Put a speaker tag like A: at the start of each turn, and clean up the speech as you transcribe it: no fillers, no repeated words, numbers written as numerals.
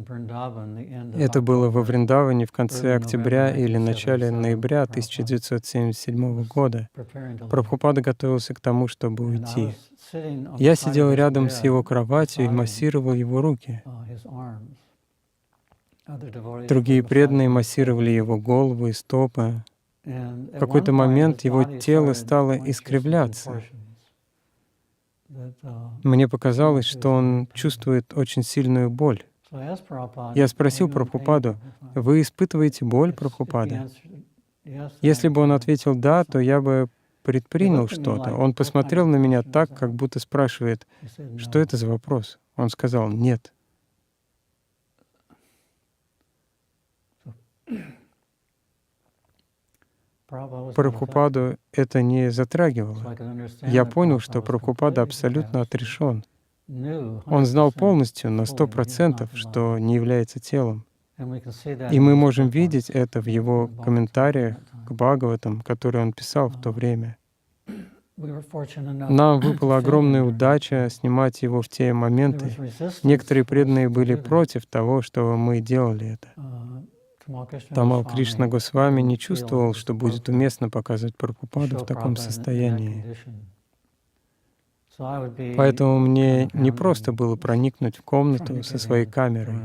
A: Это было во Вриндаване в конце октября или начале ноября 1977 года. Прабхупада готовился к тому, чтобы уйти. Я сидел рядом с его кроватью и массировал его руки. Другие преданные массировали его голову и стопы. В какой-то момент его тело стало искривляться. Мне показалось, что он чувствует очень сильную боль. Я спросил Прабхупаду: «Вы испытываете боль, Прабхупада?» Если бы он ответил «да», то я бы предпринял что-то. Он посмотрел на меня так, как будто спрашивает: «Что это за вопрос?» Он сказал «нет». Прабхупаду это не затрагивало. Я понял, что Прабхупада абсолютно отрешен. Он знал полностью, на 100%, что не является телом. И мы можем видеть это в его комментариях к Бхагаватам, которые он писал в то время. Нам выпала огромная удача снимать его в те моменты. Некоторые преданные были против того, что мы делали это. Тамал Кришна Госвами не чувствовал, что будет уместно показывать Прабхупаду в таком состоянии. Поэтому мне не просто было проникнуть в комнату со своей камерой.